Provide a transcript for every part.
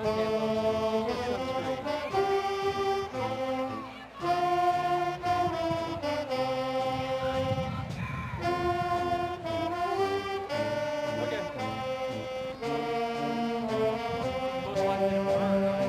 Okay, well, we'll get you on screen. Okay. Most likely tomorrow night.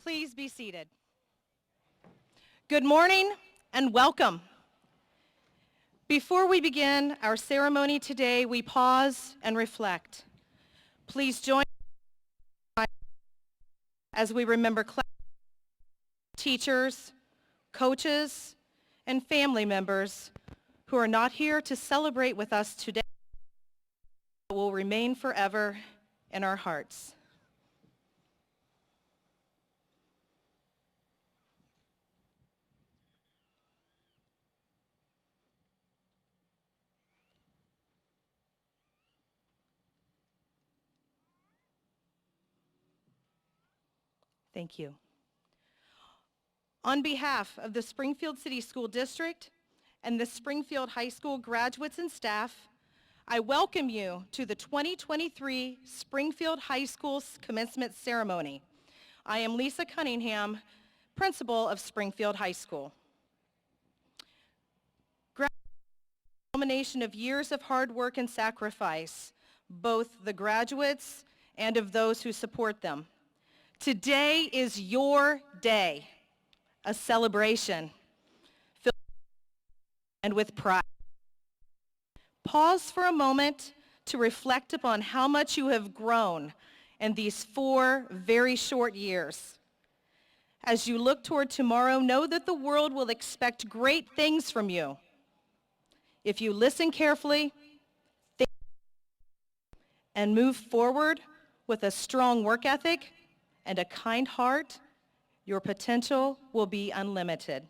Please be seated. Good morning and welcome. Before we begin our ceremony today, we pause and reflect. Please join as we remember teachers, coaches, and family members who are not here to celebrate with us today, but will remain forever in our hearts. Thank you. On behalf of the Springfield City School District and the Springfield High School graduates and staff, I welcome you to the 2023 Springfield High School's commencement ceremony. I am Lisa Cunningham, principal of Springfield High School. Graduation is a culmination of years of hard work and sacrifice, both the graduates and of those who support them. Today is your day, a celebration filled and with pride. Pause for a moment to reflect upon how much you have grown in these 4 very short years. As you look toward tomorrow, know that the world will expect great things from you. If you listen carefully, think, and move forward with a strong work ethic and a kind heart, your potential will be unlimited.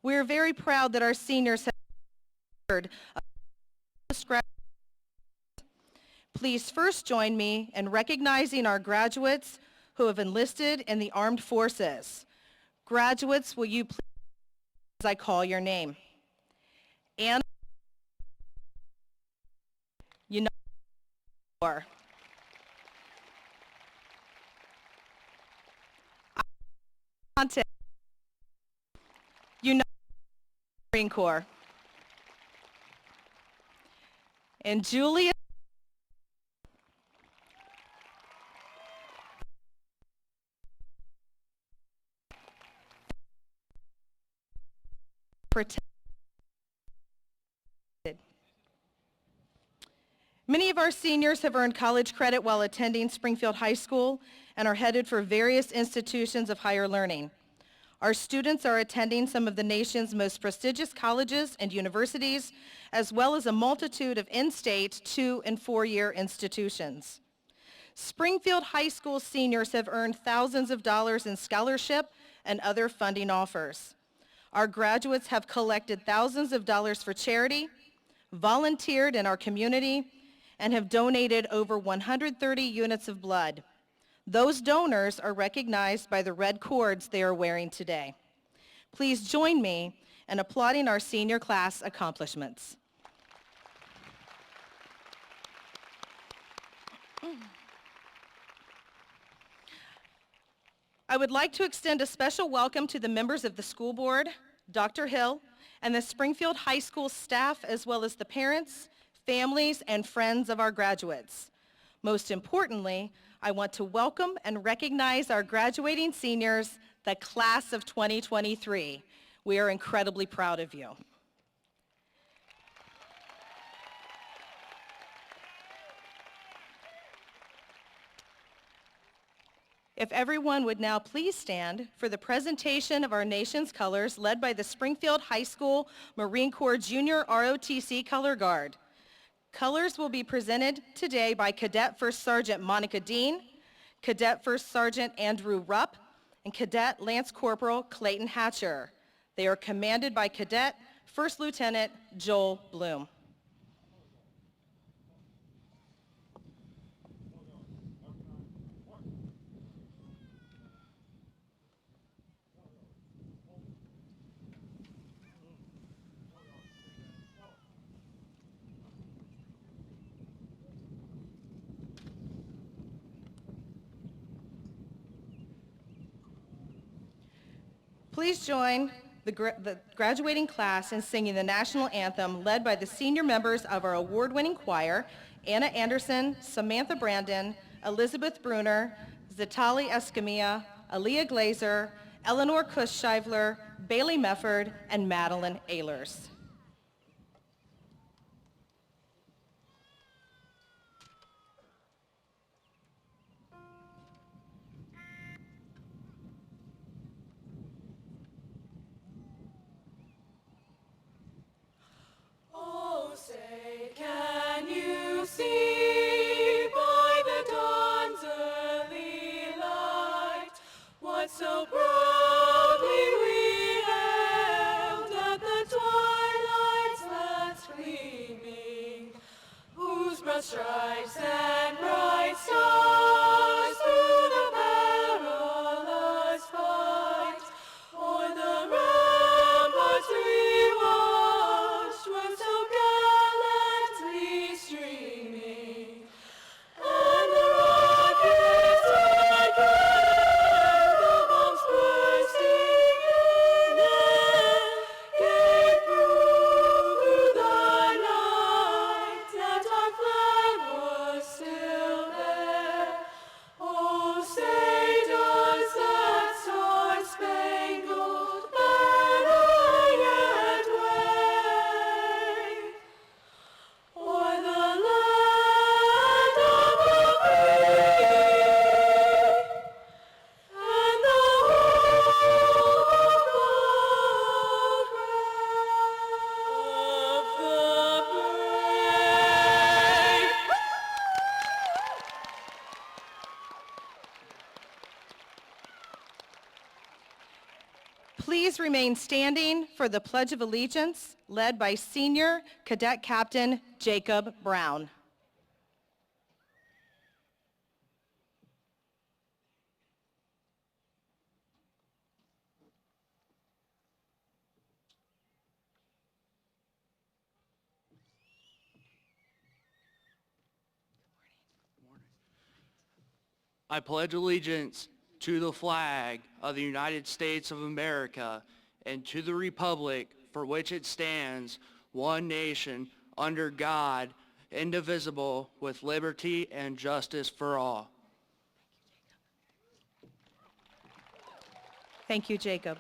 We are very proud that our seniors have heard of this. Please first join me in recognizing our graduates who have enlisted in the armed forces. Graduates, will you please as I call your name? Anna, United War. United Marine Corps. And Julia protected. Many of our seniors have earned college credit while attending Springfield High School and are headed for various institutions of higher learning. Our students are attending some of the nation's most prestigious colleges and universities, as well as a multitude of in-state 2- and 4-year institutions. Springfield High School seniors have earned thousands of dollars in scholarship and other funding offers. Our graduates have collected thousands of dollars for charity, volunteered in our community, and have donated over 130 units of blood. Those donors are recognized by the red cords they are wearing today. Please join me in applauding our senior class accomplishments. I would like to extend a special welcome to the members of the school board, Dr. Hill, and the Springfield High School staff, as well as the parents, families, and friends of our graduates. Most importantly, I want to welcome and recognize our graduating seniors, the class of 2023. We are incredibly proud of you. If everyone would now please stand for the presentation of our nation's colors led by the Springfield High School Marine Corps Junior ROTC Color Guard. Colors will be presented today by Cadet First Sergeant Monica Dean, Cadet First Sergeant Andrew Rupp, and Cadet Lance Corporal Clayton Hatcher. They are commanded by Cadet First Lieutenant Joel Bloom. Please join the graduating class in singing the national anthem led by the senior members of our award-winning choir, Anna Anderson, Samantha Brandon, Elizabeth Bruner, Zatali Escamilla, Aaliyah Glazer, Eleanor Kushshivler, Bailey Mefford, and Madeline Ehlers. Oh, say, can you see by the dawn's early light what so proudly we hailed at the twilight's last gleaming, whose broad stripes and bright stars through the perilous fight o'er the ramparts we watched were so gallantly streaming, and the rockets again, the bombs bursting in them, gave proof through the night that our flag was still there. Oh, say does that star-spangled banner yet wave o'er the land of the free and the home of the brave? Please remain standing for the Pledge of Allegiance, led by Senior Cadet Captain Jacob Brown. I pledge allegiance to the flag of the United States of America and to the republic for which it stands, one nation, under God, indivisible, with liberty and justice for all. Thank you, Jacob.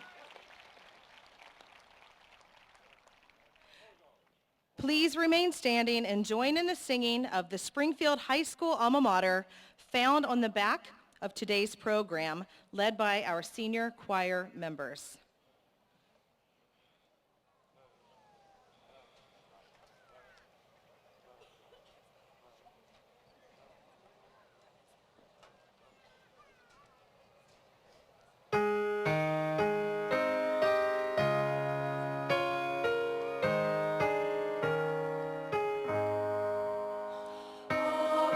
Please remain standing and join in the singing of the Springfield High School alma mater, found on the back of today's program, led by our senior choir members.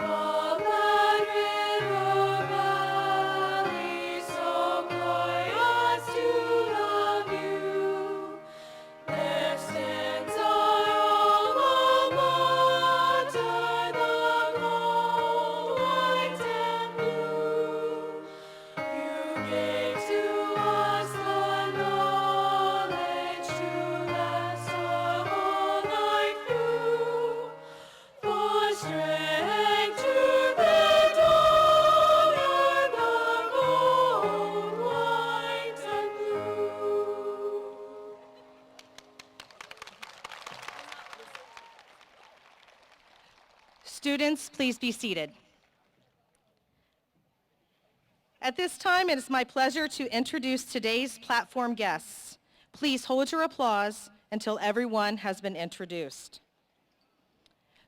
Above that river valley, so glorious to the view, there stands our alma mater, the gold, white, and blue. You gave to us the knowledge to last our whole life through. For strength to bend honor, the gold, white, and blue. Students, please be seated. At this time, it is my pleasure to introduce today's platform guests. Please hold your applause until everyone has been introduced.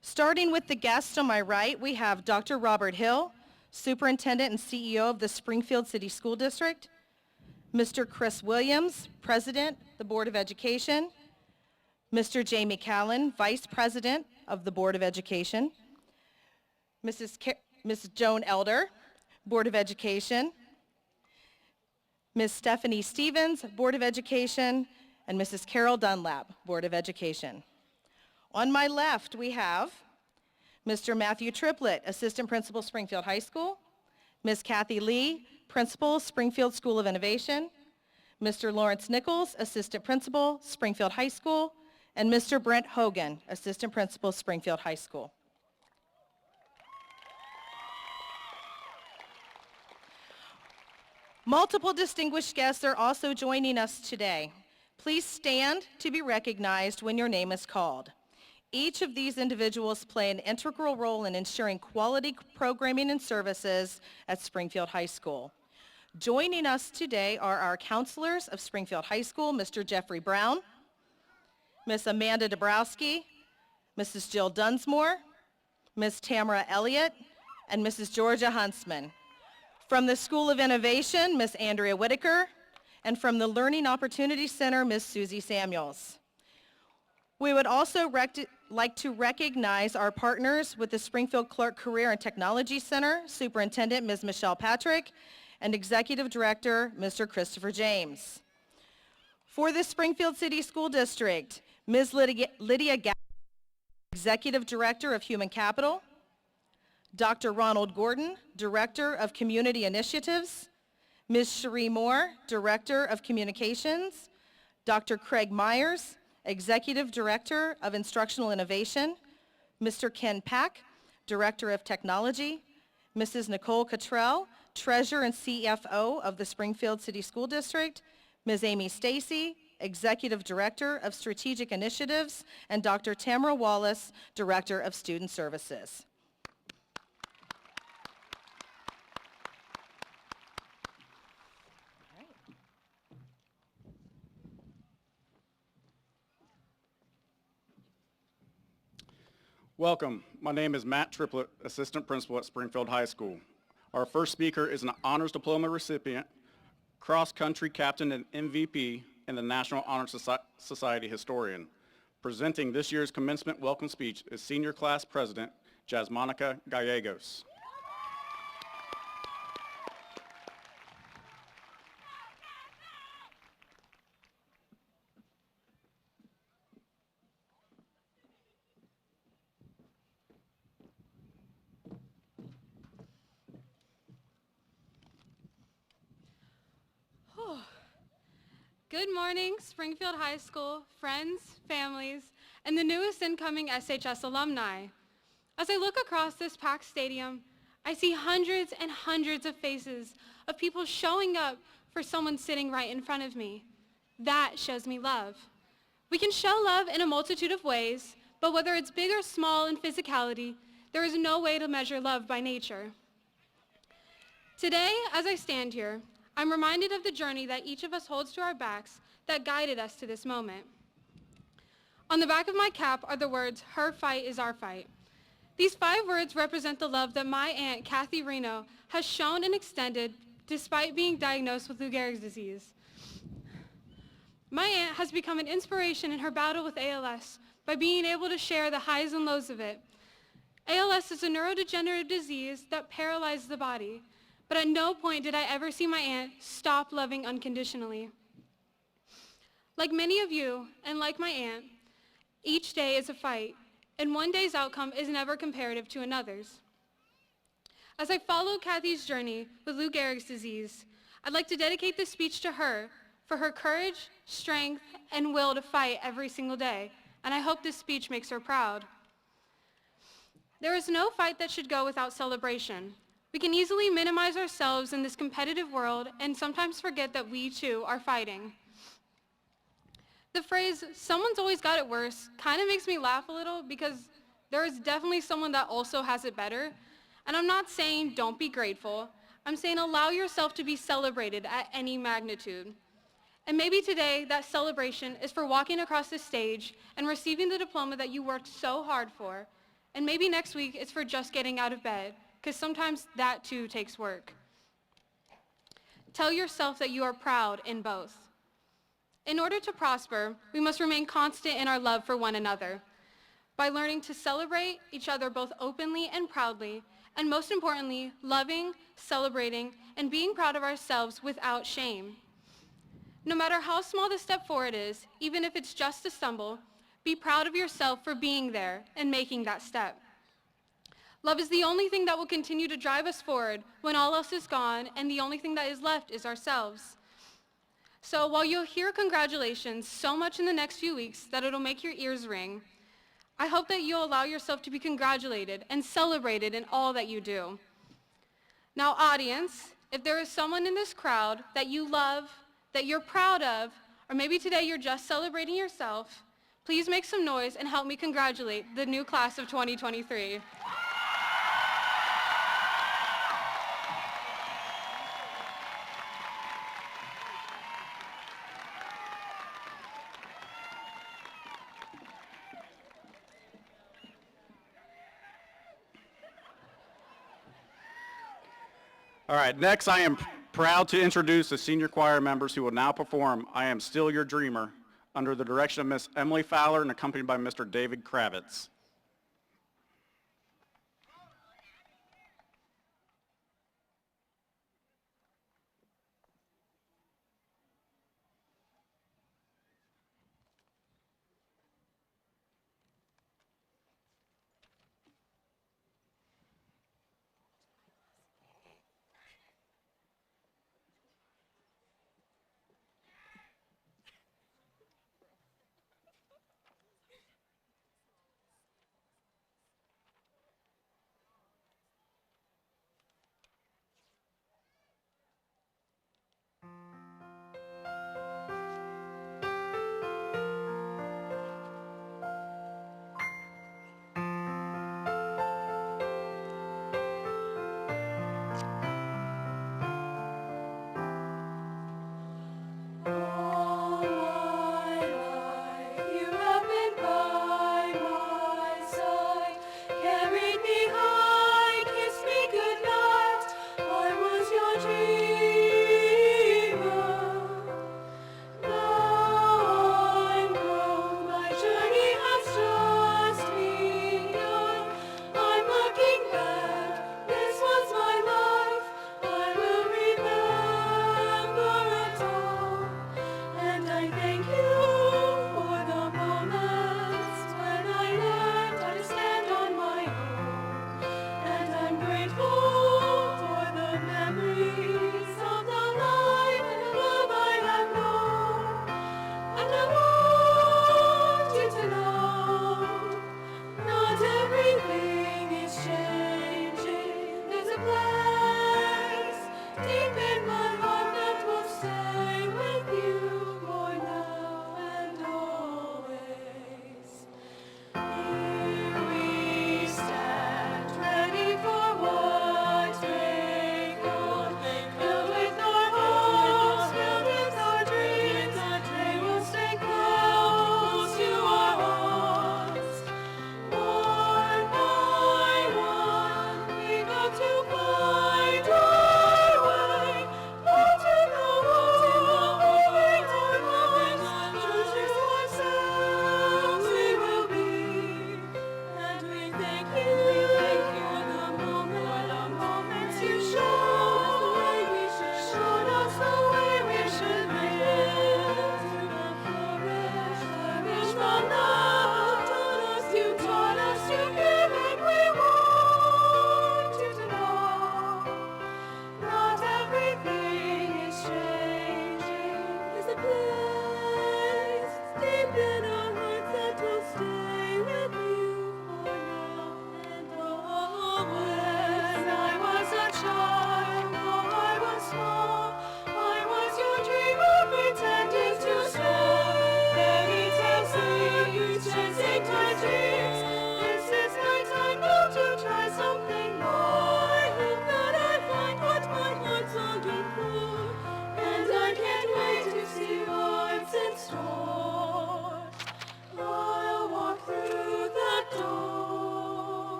Starting with the guest on my right, we have Dr. Robert Hill, Superintendent and CEO of the Springfield City School District, Mr. Chris Williams, President, the Board of Education, Mr. Jamie Callan, Vice President of the Board of Education, Mrs. Joan Elder, Board of Education, Ms. Stephanie Stevens, Board of Education, and Mrs. Carol Dunlap, Board of Education. On my left, we have Mr. Matthew Triplett, Assistant Principal, Springfield High School, Ms. Kathy Lee, Principal, Springfield School of Innovation, Mr. Lawrence Nichols, Assistant Principal, Springfield High School, and Mr. Brent Hogan, Assistant Principal, Springfield High School. Multiple distinguished guests are also joining us today. Please stand to be recognized when your name is called. Each of these individuals play an integral role in ensuring quality programming and services at Springfield High School. Joining us today are our counselors of Springfield High School, Mr. Jeffrey Brown, Miss Amanda Dabrowski, Mrs. Jill Dunsmore, Ms. Tamara Elliott, and Mrs. Georgia Huntsman. From the School of Innovation, Ms. Andrea Whitaker, and from the Learning Opportunity Center, Ms. Susie Samuels. We would also like to recognize our partners with the Springfield Clark Career and Technology Center, Superintendent Ms. Michelle Patrick, and Executive Director Mr. Christopher James. For the Springfield City School District, Ms. Lydia Gatt, Executive Director of Human Capital, Dr. Ronald Gordon, Director of Community Initiatives, Ms. Cherie Moore, Director of Communications, Dr. Craig Myers, Executive Director of Instructional Innovation, Mr. Ken Pack, Director of Technology, Mrs. Nicole Cottrell, Treasurer and CFO of the Springfield City School District, Ms. Amy Stacy, Executive Director of Strategic Initiatives, and Dr. Tamara Wallace, Director of Student Services. Welcome. My name is Matt Triplett, Assistant Principal at Springfield High School. Our first speaker is an Honors Diploma recipient, cross-country captain and MVP, and the National Honor Society historian. Presenting this year's commencement welcome speech is Senior Class President, Jasmonica Gallegos. Good morning, Springfield High School, friends, families, and the newest incoming SHS alumni. As I look across this packed stadium, I see hundreds and hundreds of faces of people showing up for someone sitting right in front of me. That shows me love. We can show love in a multitude of ways, but whether it's big or small in physicality, there is no way to measure love by nature. Today, as I stand here, I'm reminded of the journey that each of us holds to our backs that guided us to this moment. On the back of my cap are the words, "Her fight is our fight." These 5 words represent the love that my aunt, Kathy Reno, has shown and extended despite being diagnosed with Lou Gehrig's disease. My aunt has become an inspiration in her battle with ALS by being able to share the highs and lows of it. ALS is a neurodegenerative disease that paralyzes the body. But at no point did I ever see my aunt stop loving unconditionally. Like many of you, and like my aunt, each day is a fight, and one day's outcome is never comparative to another's. As I follow Kathy's journey with Lou Gehrig's disease, I'd like to dedicate this speech to her for her courage, strength, and will to fight every single day, and I hope this speech makes her proud. There is no fight that should go without celebration. We can easily minimize ourselves in this competitive world and sometimes forget that we too are fighting. The phrase, "someone's always got it worse," kind of makes me laugh a little because there is definitely someone that also has it better. And I'm not saying don't be grateful. I'm saying allow yourself to be celebrated at any magnitude. And maybe today that celebration is for walking across the stage and receiving the diploma that you worked so hard for. And maybe next week it's for just getting out of bed, because sometimes that too takes work. Tell yourself that you are proud in both. In order to prosper, we must remain constant in our love for one another by learning to celebrate each other both openly and proudly, and most importantly, loving, celebrating, and being proud of ourselves without shame. No matter how small the step forward is, even if it's just a stumble, be proud of yourself for being there and making that step. Love is the only thing that will continue to drive us forward when all else is gone and the only thing that is left is ourselves. So while you'll hear congratulations so much in the next few weeks that it'll make your ears ring, I hope that you'll allow yourself to be congratulated and celebrated in all that you do. Now audience, If there is someone in this crowd that you love, that you're proud of, or maybe today you're just celebrating yourself, please make some noise and help me congratulate the new class of 2023. All right, next I am proud to introduce the senior choir members who will now perform I Am Still Your Dreamer under the direction of Miss Emily Fowler and accompanied by Mr. David Kravitz.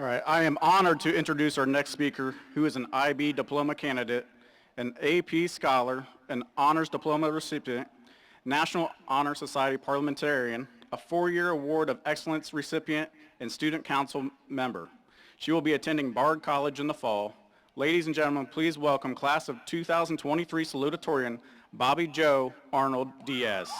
All right, I am honored to introduce our next speaker, who is an IB diploma candidate, an AP scholar, an honors diploma recipient, National Honor Society parliamentarian, a 4-year Award of Excellence recipient, and student council member. She will be attending Bard College in the fall. Ladies and gentlemen, please welcome class of 2023 salutatorian, Bobby Joe Arnold Diaz.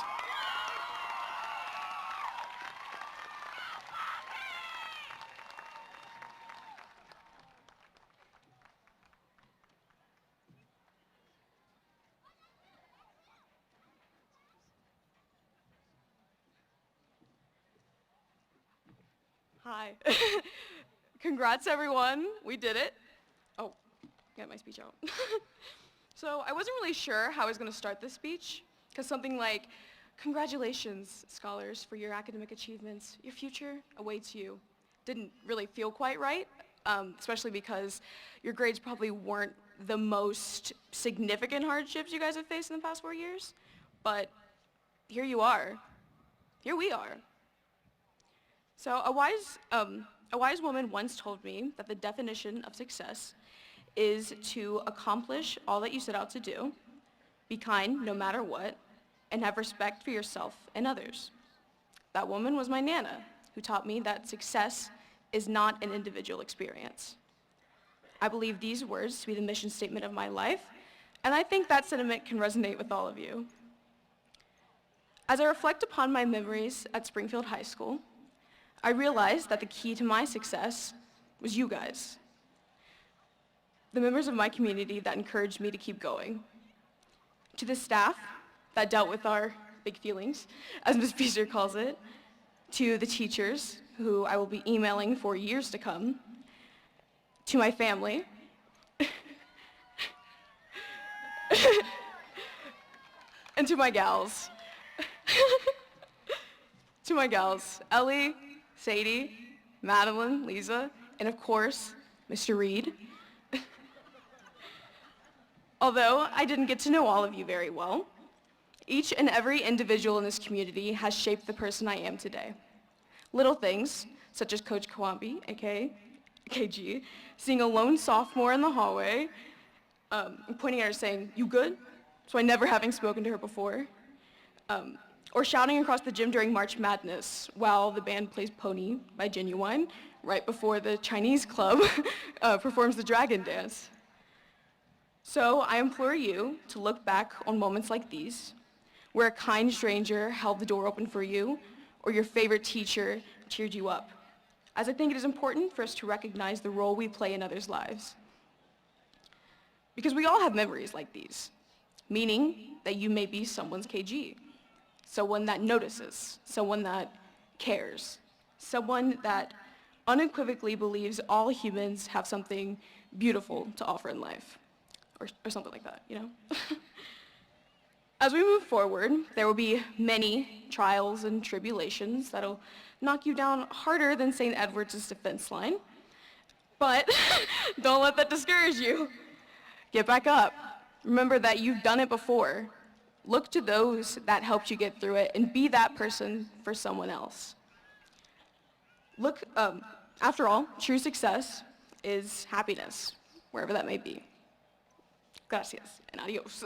Hi. Congrats, everyone. We did it. Oh, got my speech out. So I wasn't really sure how I was going to start this speech, because something like, congratulations, scholars, for your academic achievements. Your future awaits you. Didn't really feel quite right, especially because your grades probably weren't the most significant hardships you guys have faced in the past 4 years. But here you are. Here we are. So a wise woman once told me that the definition of success is to accomplish all that you set out to do, be kind no matter what, and have respect for yourself and others. That woman was my Nana, who taught me that success is not an individual experience. I believe these words to be the mission statement of my life, and I think that sentiment can resonate with all of you. As I reflect upon my memories at Springfield High School, I realized that the key to my success was you guys, the members of my community that encouraged me to keep going. To the staff that dealt with our big feelings, as Ms. Beezer calls it, to the teachers who I will be emailing for years to come, to my family, and to my gals. To my gals, Ellie, Sadie, Madeline, Lisa, and of course, Mr. Reed. Although I didn't get to know all of you very well, each and every individual in this community has shaped the person I am today. Little things, such as Coach Kawambi, aka KG, seeing a lone sophomore in the hallway, pointing at her saying, "You good?" So I never having spoken to her before. Or shouting across the gym during March Madness while the band plays Pony by Genuine right before the Chinese club performs the Dragon Dance. So I implore you to look back on moments like these, where a kind stranger held the door open for you, or your favorite teacher cheered you up, as I think it is important for us to recognize the role we play in others' lives. Because we all have memories like these, meaning that you may be someone's KG. Someone that notices, someone that cares, someone that unequivocally believes all humans have something beautiful to offer in life, or something like that, you know? As we move forward, there will be many trials and tribulations that'll knock you down harder than St. Edward's defense line, but don't let that discourage you. Get back up. Remember that you've done it before. Look to those that helped you get through it and be that person for someone else. Look, after all, true success is happiness, wherever that may be. Gracias and adios.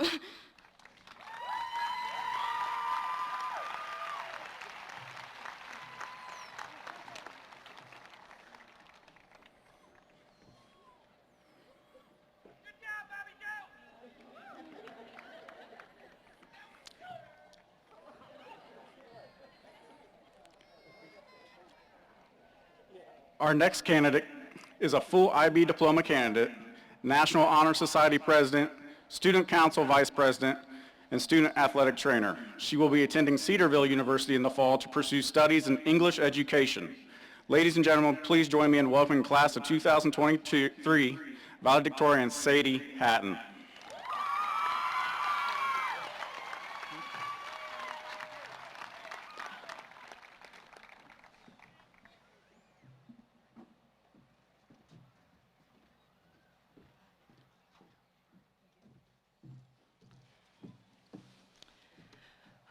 Our next candidate is a full IB diploma candidate, National Honor Society president, student council vice president, and student athletic trainer. She will be attending Cedarville University in the fall to pursue studies in English education. Ladies and gentlemen, please join me in welcoming class of 2023 valedictorian Sadie Hatton.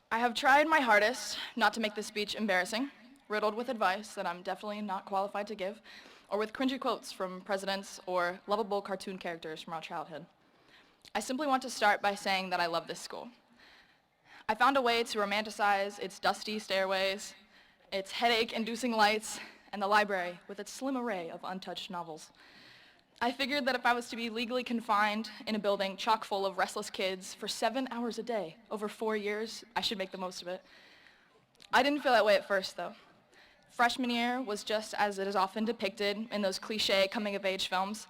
I have tried my hardest not to make this speech embarrassing, riddled with advice that I'm definitely not qualified to give, or with cringy quotes from presidents or lovable cartoon characters from our childhood. I simply want to start by saying that I love this school. I found a way to romanticize its dusty stairways, its headache-inducing lights, and the library with its slim array of untouched novels. I figured that if I was to be legally confined in a building chock full of restless kids for 7 hours a day over 4 years, I should make the most of it. I didn't feel that way at first, though. Freshman year was just as it is often depicted in those cliché coming-of-age films,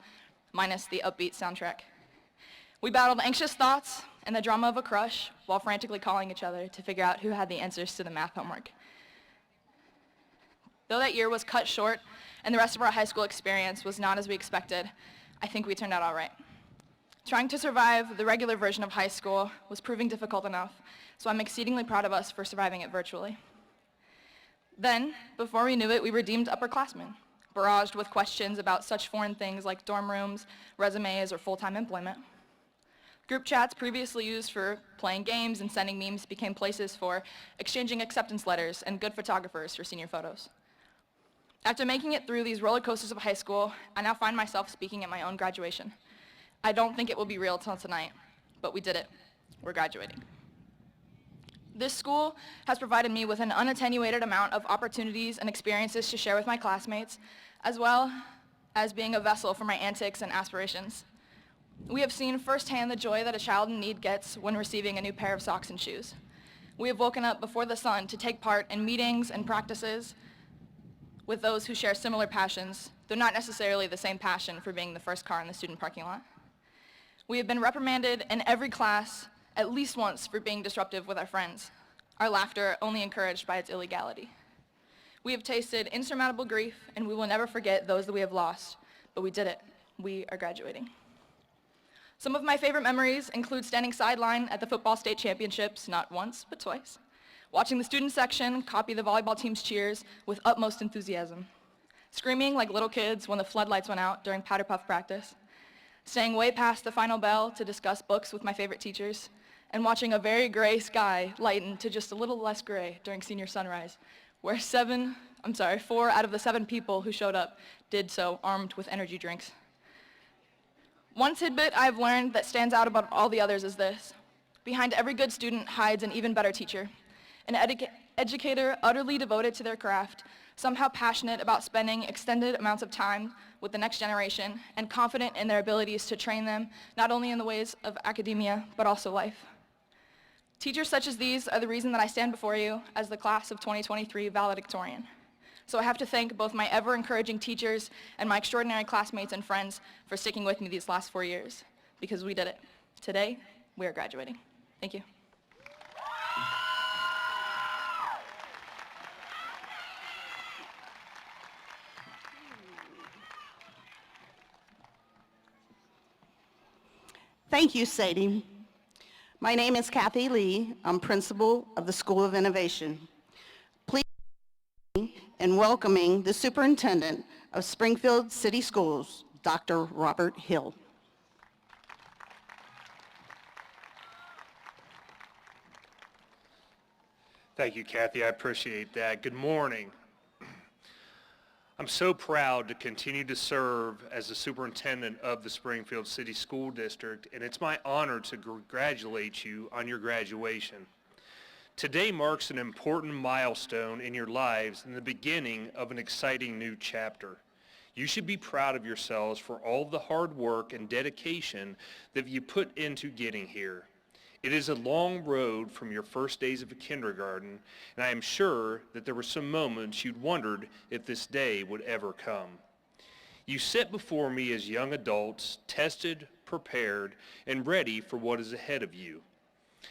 minus the upbeat soundtrack. We battled anxious thoughts and the drama of a crush while frantically calling each other to figure out who had the answers to the math homework. Though that year was cut short and the rest of our high school experience was not as we expected, I think we turned out all right. Trying to survive the regular version of high school was proving difficult enough, so I'm exceedingly proud of us for surviving it virtually. Then, before we knew it, we were deemed upperclassmen, barraged with questions about such foreign things like dorm rooms, resumes, or full-time employment. Group chats previously used for playing games and sending memes became places for exchanging acceptance letters and good photographers for senior photos. After making it through these roller coasters of high school, I now find myself speaking at my own graduation. I don't think it will be real till tonight, but we did it. We're graduating. This school has provided me with an unattenuated amount of opportunities and experiences to share with my classmates, as well as being a vessel for my antics and aspirations. We have seen firsthand the joy that a child in need gets when receiving a new pair of socks and shoes. We have woken up before the sun to take part in meetings and practices with those who share similar passions, though not necessarily the same passion for being the first car in the student parking lot. We have been reprimanded in every class at least once for being disruptive with our friends, our laughter only encouraged by its illegality. We have tasted insurmountable grief, and we will never forget those that we have lost, but we did it. We are graduating. Some of my favorite memories include standing sideline at the football state championships, not once, but twice, watching the student section copy the volleyball team's cheers with utmost enthusiasm, screaming like little kids when the floodlights went out during powder puff practice, staying way past the final bell to discuss books with my favorite teachers, and watching a very gray sky lighten to just a little less gray during senior sunrise, where 4 out of the 7 people who showed up did so armed with energy drinks. One tidbit I've learned that stands out above all the others is this: behind every good student hides an even better teacher, an educator utterly devoted to their craft, somehow passionate about spending extended amounts of time with the next generation, and confident in their abilities to train them not only in the ways of academia, but also life. Teachers such as these are the reason that I stand before you as the class of 2023 valedictorian. So I have to thank both my ever-encouraging teachers and my extraordinary classmates and friends for sticking with me these last 4 years, because we did it. Today, we are graduating. Thank you. Thank you, Sadie. My name is Kathy Lee. I'm principal of the School of Innovation. Please join me in welcoming the superintendent of Springfield City Schools, Dr. Robert Hill. Thank you, Kathy. I appreciate that. Good morning. I'm so proud to continue to serve as the superintendent of the Springfield City School District, and it's my honor to congratulate you on your graduation. Today marks an important milestone in your lives and the beginning of an exciting new chapter. You should be proud of yourselves for all the hard work and dedication that you put into getting here. It is a long road from your first days of kindergarten, and I am sure that there were some moments you'd wondered if this day would ever come. You sit before me as young adults, tested, prepared, and ready for what is ahead of you.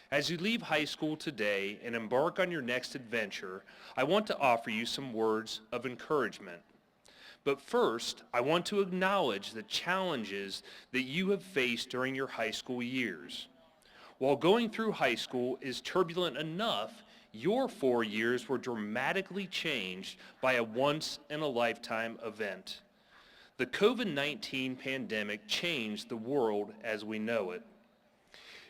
As you leave high school today and embark on your next adventure, I want to offer you some words of encouragement. But first, I want to acknowledge the challenges that you have faced during your high school years. While going through high school is turbulent enough, your 4 years were dramatically changed by a once-in-a-lifetime event. The COVID-19 pandemic changed the world as we know it.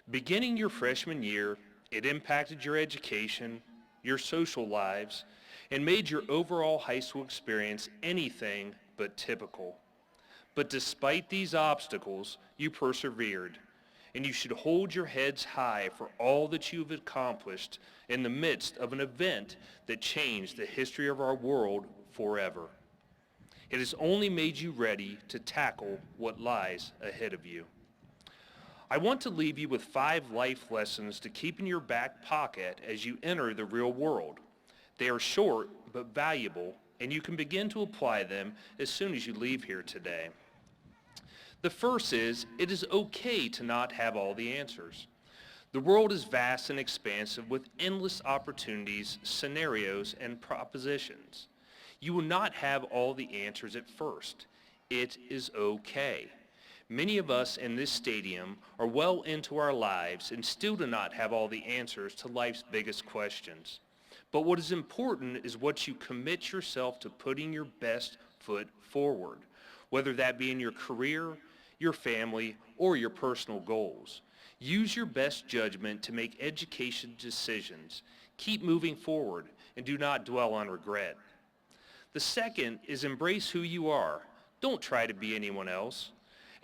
Beginning your freshman year, it impacted your education, your social lives, and made your overall high school experience anything but typical. But despite these obstacles, you persevered, and you should hold your heads high for all that you've accomplished in the midst of an event that changed the history of our world forever. It has only made you ready to tackle what lies ahead of you. I want to leave you with 5 life lessons to keep in your back pocket as you enter the real world. They are short but valuable, and you can begin to apply them as soon as you leave here today. The first is, it is okay to not have all the answers. The world is vast and expansive with endless opportunities, scenarios, and propositions. You will not have all the answers at first. It is okay. Many of us in this stadium are well into our lives and still do not have all the answers to life's biggest questions. But what is important is what you commit yourself to putting your best foot forward, whether that be in your career, your family, or your personal goals. Use your best judgment to make education decisions. Keep moving forward and do not dwell on regret. The second is embrace who you are. Don't try to be anyone else.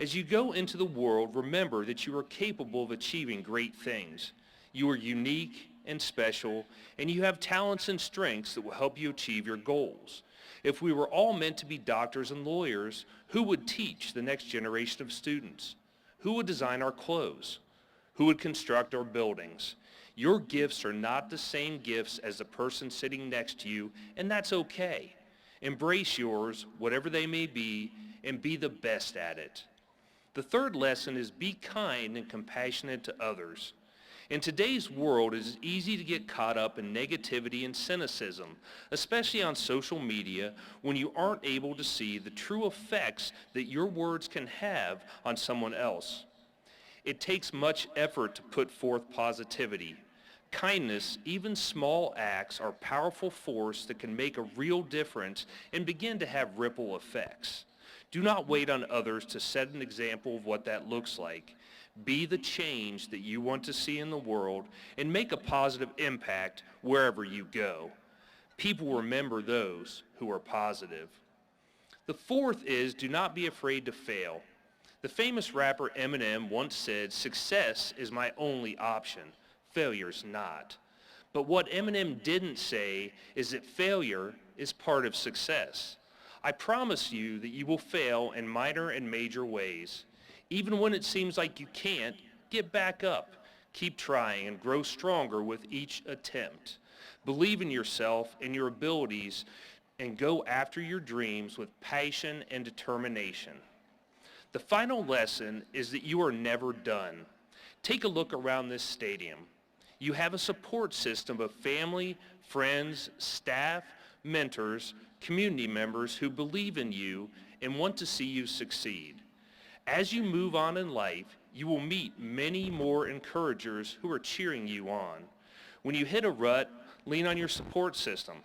As you go into the world, remember that you are capable of achieving great things. You are unique and special, and you have talents and strengths that will help you achieve your goals. If we were all meant to be doctors and lawyers, who would teach the next generation of students? Who would design our clothes? Who would construct our buildings? Your gifts are not the same gifts as the person sitting next to you, and that's okay. Embrace yours, whatever they may be, and be the best at it. The third lesson is be kind and compassionate to others. In today's world, it is easy to get caught up in negativity and cynicism, especially on social media when you aren't able to see the true effects that your words can have on someone else. It takes much effort to put forth positivity. Kindness, even small acts, are a powerful force that can make a real difference and begin to have ripple effects. Do not wait on others to set an example of what that looks like. Be the change that you want to see in the world and make a positive impact wherever you go. People remember those who are positive. The fourth is do not be afraid to fail. The famous rapper Eminem once said, "Success is my only option. Failure's not." But what Eminem didn't say is that failure is part of success. I promise you that you will fail in minor and major ways. Even when it seems like you can't, get back up. Keep trying and grow stronger with each attempt. Believe in yourself and your abilities and go after your dreams with passion and determination. The final lesson is that you are never done. Take a look around this stadium. You have a support system of family, friends, staff, mentors, community members who believe in you and want to see you succeed. As you move on in life, you will meet many more encouragers who are cheering you on. When you hit a rut, lean on your support system.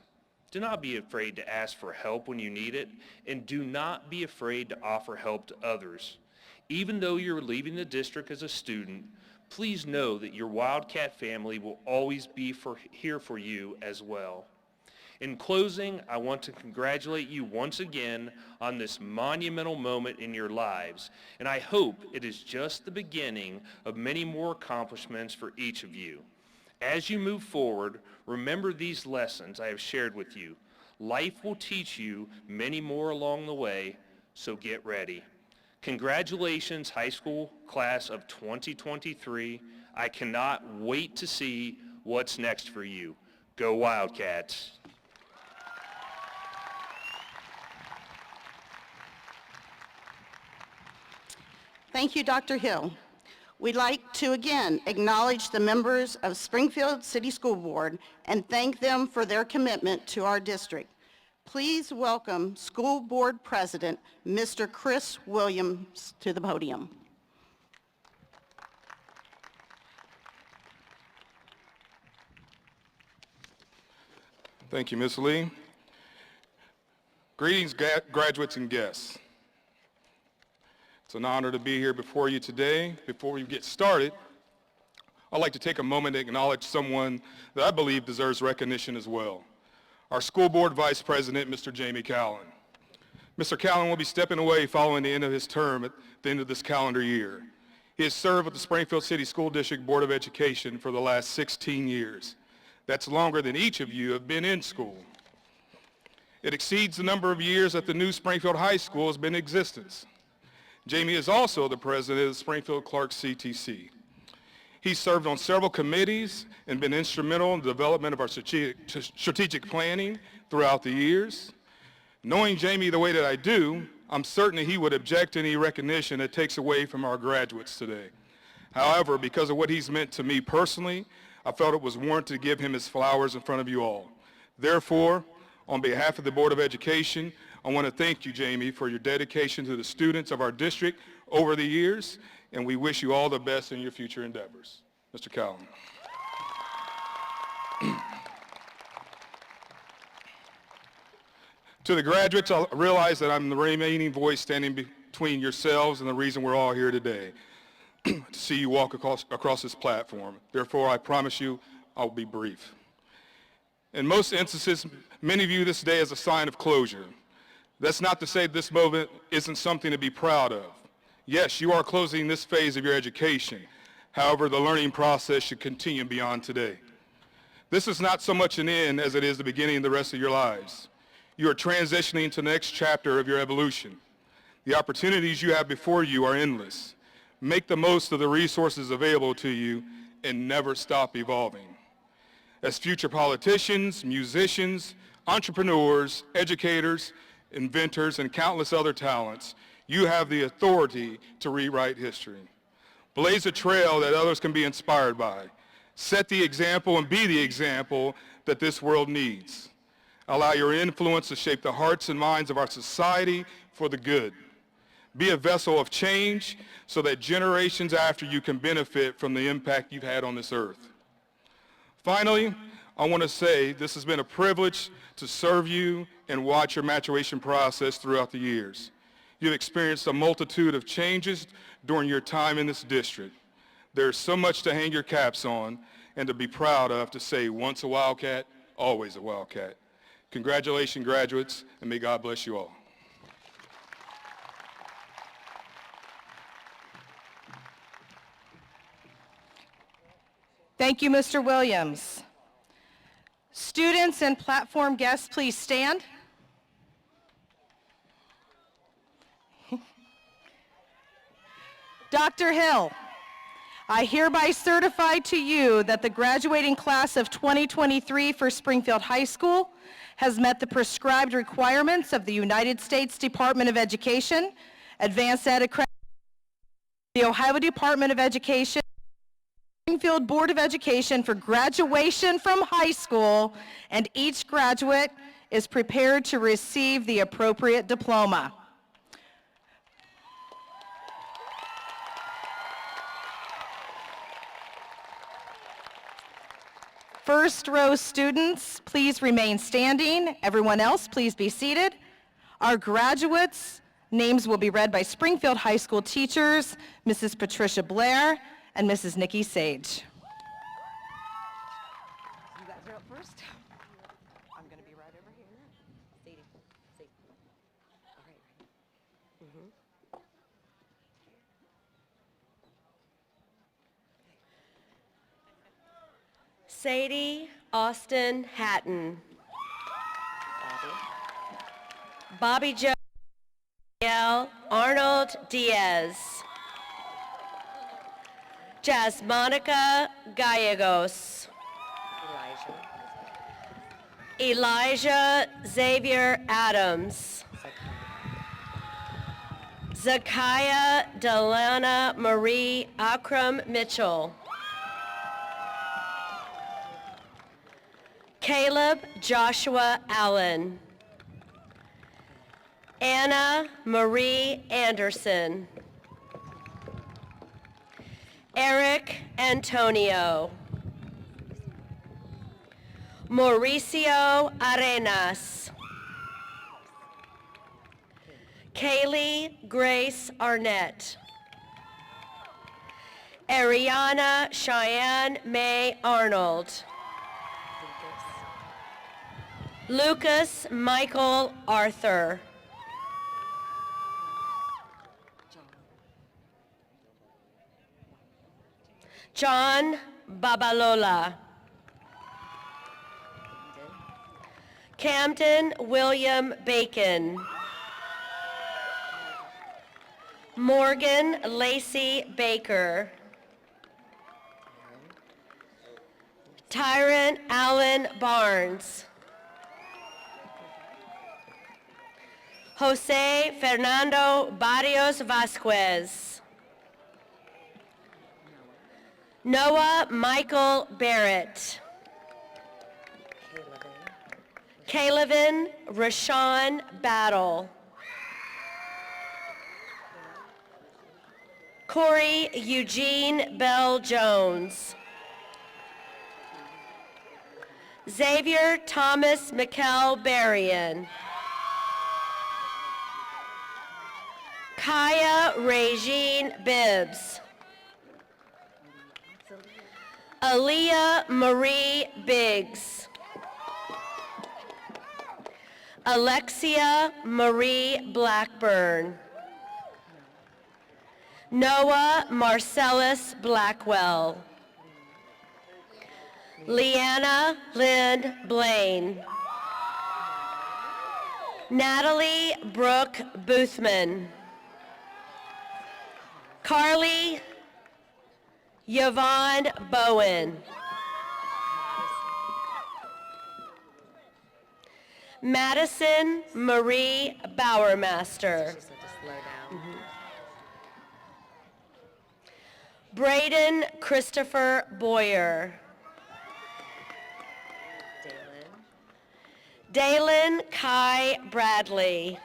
Do not be afraid to ask for help when you need it, and do not be afraid to offer help to others. Even though you're leaving the district as a student, please know that your Wildcat family will always be here for you as well. In closing, I want to congratulate you once again on this monumental moment in your lives, and I hope it is just the beginning of many more accomplishments for each of you. As you move forward, remember these lessons I have shared with you. Life will teach you many more along the way, so get ready. Congratulations, high school class of 2023. I cannot wait to see what's next for you. Go Wildcats! Thank you, Dr. Hill. We'd like to again acknowledge the members of Springfield City School Board and thank them for their commitment to our district. Please welcome School Board President, Mr. Chris Williams, to the podium. Thank you, Ms. Lee. Greetings, graduates and guests. It's an honor to be here before you today. Before we get started, I'd like to take a moment to acknowledge someone that I believe deserves recognition as well. our school board vice president, Mr. Jamie Callan. Mr. Callan will be stepping away following the end of his term at the end of this calendar year. He has served with the Springfield City School District Board of Education for the last 16 years. That's longer than each of you have been in school. It exceeds the number of years that the new Springfield High School has been in existence. Jamie is also the president of the Springfield Clark CTC. He's served on several committees and been instrumental in the development of our strategic planning throughout the years. Knowing Jamie the way that I do, I'm certain that he would object to any recognition that takes away from our graduates today. However, because of what he's meant to me personally, I felt it was warranted to give him his flowers in front of you all. Therefore, on behalf of the Board of Education, I want to thank you, Jamie, for your dedication to the students of our district over the years, and we wish you all the best in your future endeavors. Mr. Callan. To the graduates, I realize that I'm the remaining voice standing between yourselves and the reason we're all here today, to see you walk across this platform. Therefore, I promise you I'll be brief. In most instances, many view this day as a sign of closure. That's not to say this moment isn't something to be proud of. Yes, you are closing this phase of your education. However, the learning process should continue beyond today. This is not so much an end as it is the beginning of the rest of your lives. You are transitioning to the next chapter of your evolution. The opportunities you have before you are endless. Make the most of the resources available to you and never stop evolving. As future politicians, musicians, entrepreneurs, educators, inventors, and countless other talents, you have the authority to rewrite history. Blaze a trail that others can be inspired by. Set the example and be the example that this world needs. Allow your influence to shape the hearts and minds of our society for the good. Be a vessel of change so that generations after you can benefit from the impact you've had on this earth. Finally, I want to say this has been a privilege to serve you and watch your maturation process throughout the years. You've experienced a multitude of changes during your time in this district. There's so much to hang your caps on and to be proud of, to say once a Wildcat, always a Wildcat. Congratulations, graduates, and may God bless you all. Thank you, Mr. Williams. Students and platform guests, please stand. Dr. Hill, I hereby certify to you that the graduating class of 2023 for Springfield High School has met the prescribed requirements of the United States Department of Education, Advanced Ed Accreditation, the Ohio Department of Education, Springfield Board of Education for graduation from high school, and each graduate is prepared to receive the appropriate diploma. First row students, please remain standing. Everyone else, please be seated. Our graduates' names will be read by Springfield High School teachers, Mrs. Patricia Blair and Mrs. Nikki Sage. You guys are up first. I'm going to be right over here. Sadie. All right. Sadie Austin Hatton. Bobby Jo Arnold Diaz. Jasmonica Gallegos. Elijah Xavier Adams. Zakiah Delana Marie Akram Mitchell. Caleb Joshua Allen. Anna Marie Anderson. Eric Antonio. Mauricio Arenas. Kaylee Grace Arnett. Ariana Cheyenne May Arnold. Lucas Michael Arthur. John Babalola. Camden William Bacon. Morgan Lacey Baker. Tyrant Allen Barnes. Jose Fernando Barrios Vasquez. Noah Michael Barrett. Calebin Rashawn Battle. Corey Eugene Bell Jones. Xavier Thomas McKell Berrien. Kaya Regine Bibbs. Aaliyah Marie Biggs. Alexia Marie Blackburn. Noah Marcellus Blackwell. Leanna Lynn Blaine. Natalie Brooke Boothman. Carly Yvonne Bowen. Madison Marie Bowermaster. Braden Christopher Boyer. Dalen Kai Bradley.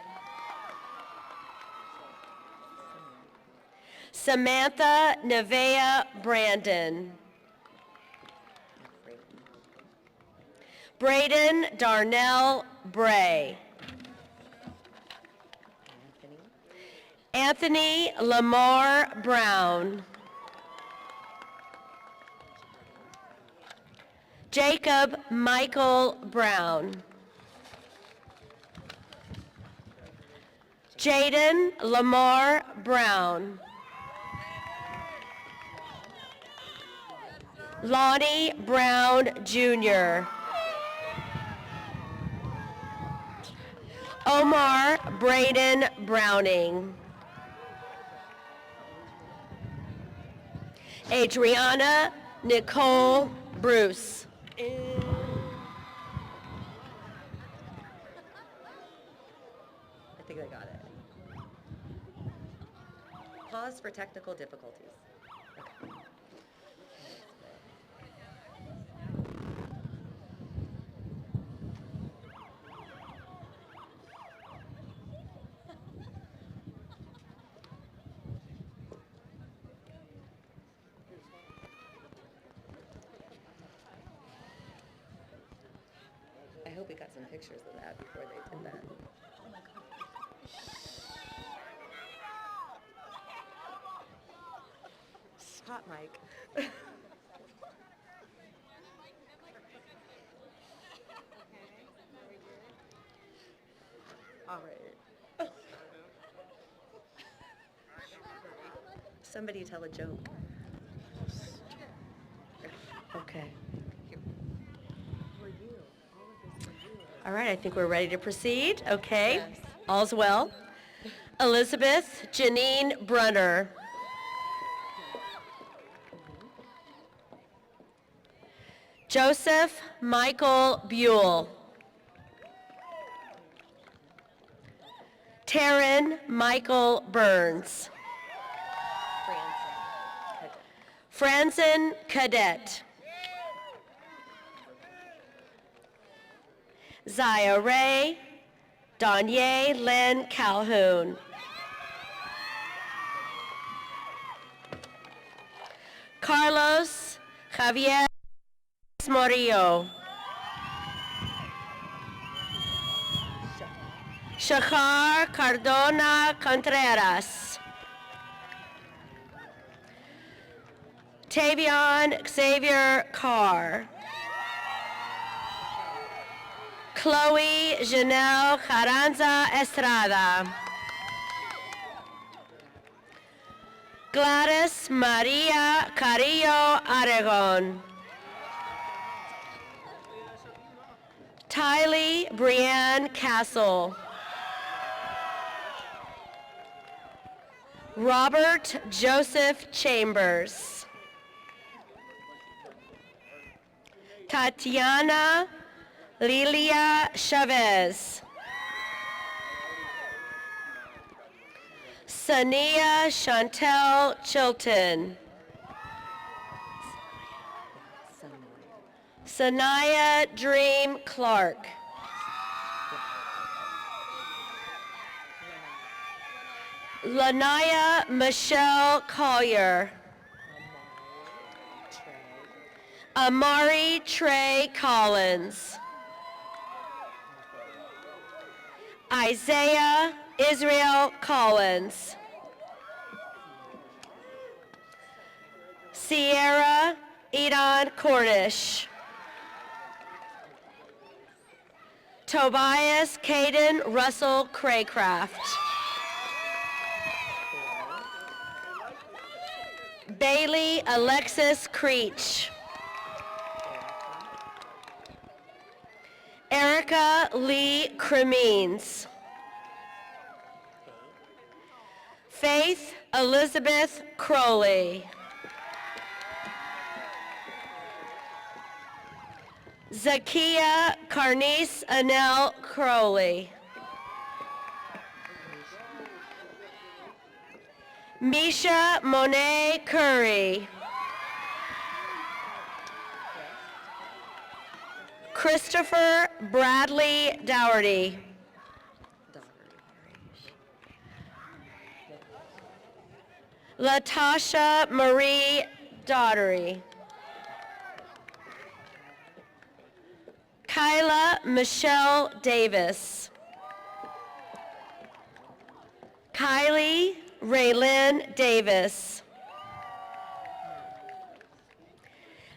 Samantha Nevea Brandon. Braden Darnell Bray. Anthony Lamar Brown. Jacob Michael Brown. Jaden Lamar Brown. Lonnie Brown Jr. Omar Braden Browning. Adriana Nicole Bruce. I think I got it. Pause for technical difficulties. Okay. I hope we got some pictures of that before they did that. Hot mic. All right. Somebody tell a joke. Okay. All right, I think we're ready to proceed. Okay. Yes. All's well. Elizabeth Janine Brunner. Joseph Michael Buell. Taryn Michael Burns. Franzen Cadet. Zaya Ray, Danye Lynn Calhoun. Carlos Javier Morillo. Shahar Cardona Contreras. Tavion Xavier Carr. Chloe Janelle Carranza Estrada. Gladys Maria Carrillo Aragon. Tylee Brianne Castle. Robert Joseph Chambers. Tatiana Lilia Chavez. Sania Chantel Chilton. Sanaya Dream Clark. Lanaya Michelle Collier. Amari Trey Collins. Isaiah Israel Collins. Sierra Edon Cornish. Tobias Caden Russell Craycraft. Bailey Alexis Creech. Erica Lee Cremines. Faith Elizabeth Crowley. Zakia Carnice Anel Crowley. Misha Monet Curry. Christopher Bradley Dougherty. Latasha Marie Daugherty. Kyla Michelle Davis. Kylie Raylyn Davis.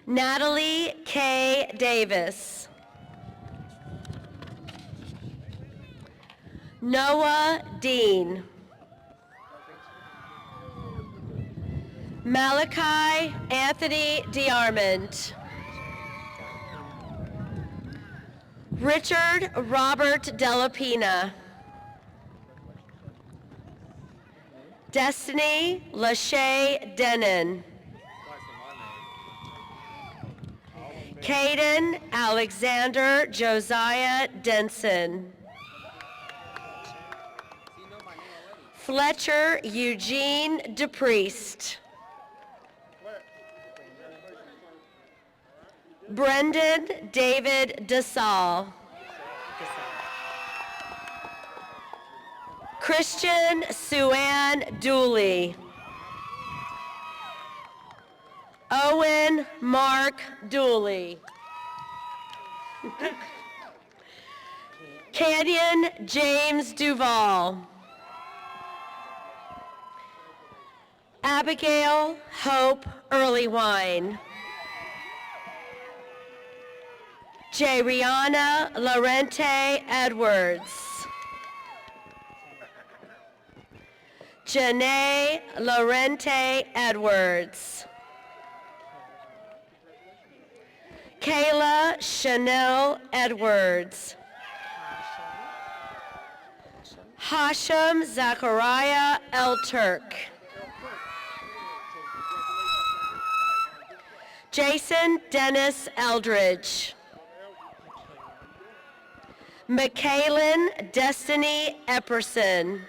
Natalie K. Davis. Noah Dean. Malachi Anthony DeArmond. Richard Robert Delapina. Destiny Lachey Denon. Caden Alexander Josiah Denson. Fletcher Eugene DePriest. Brendan David DeSalle. Christian Suann Dooley. Owen Mark Dooley. Canyon James Duval. Abigail Hope Earlywine. Jariana Lorente Edwards. Janae Lorente Edwards. Kayla Chanel Edwards. Hashem Zachariah L. Turk. Jason Dennis Eldridge. Michaelin Destiny Epperson.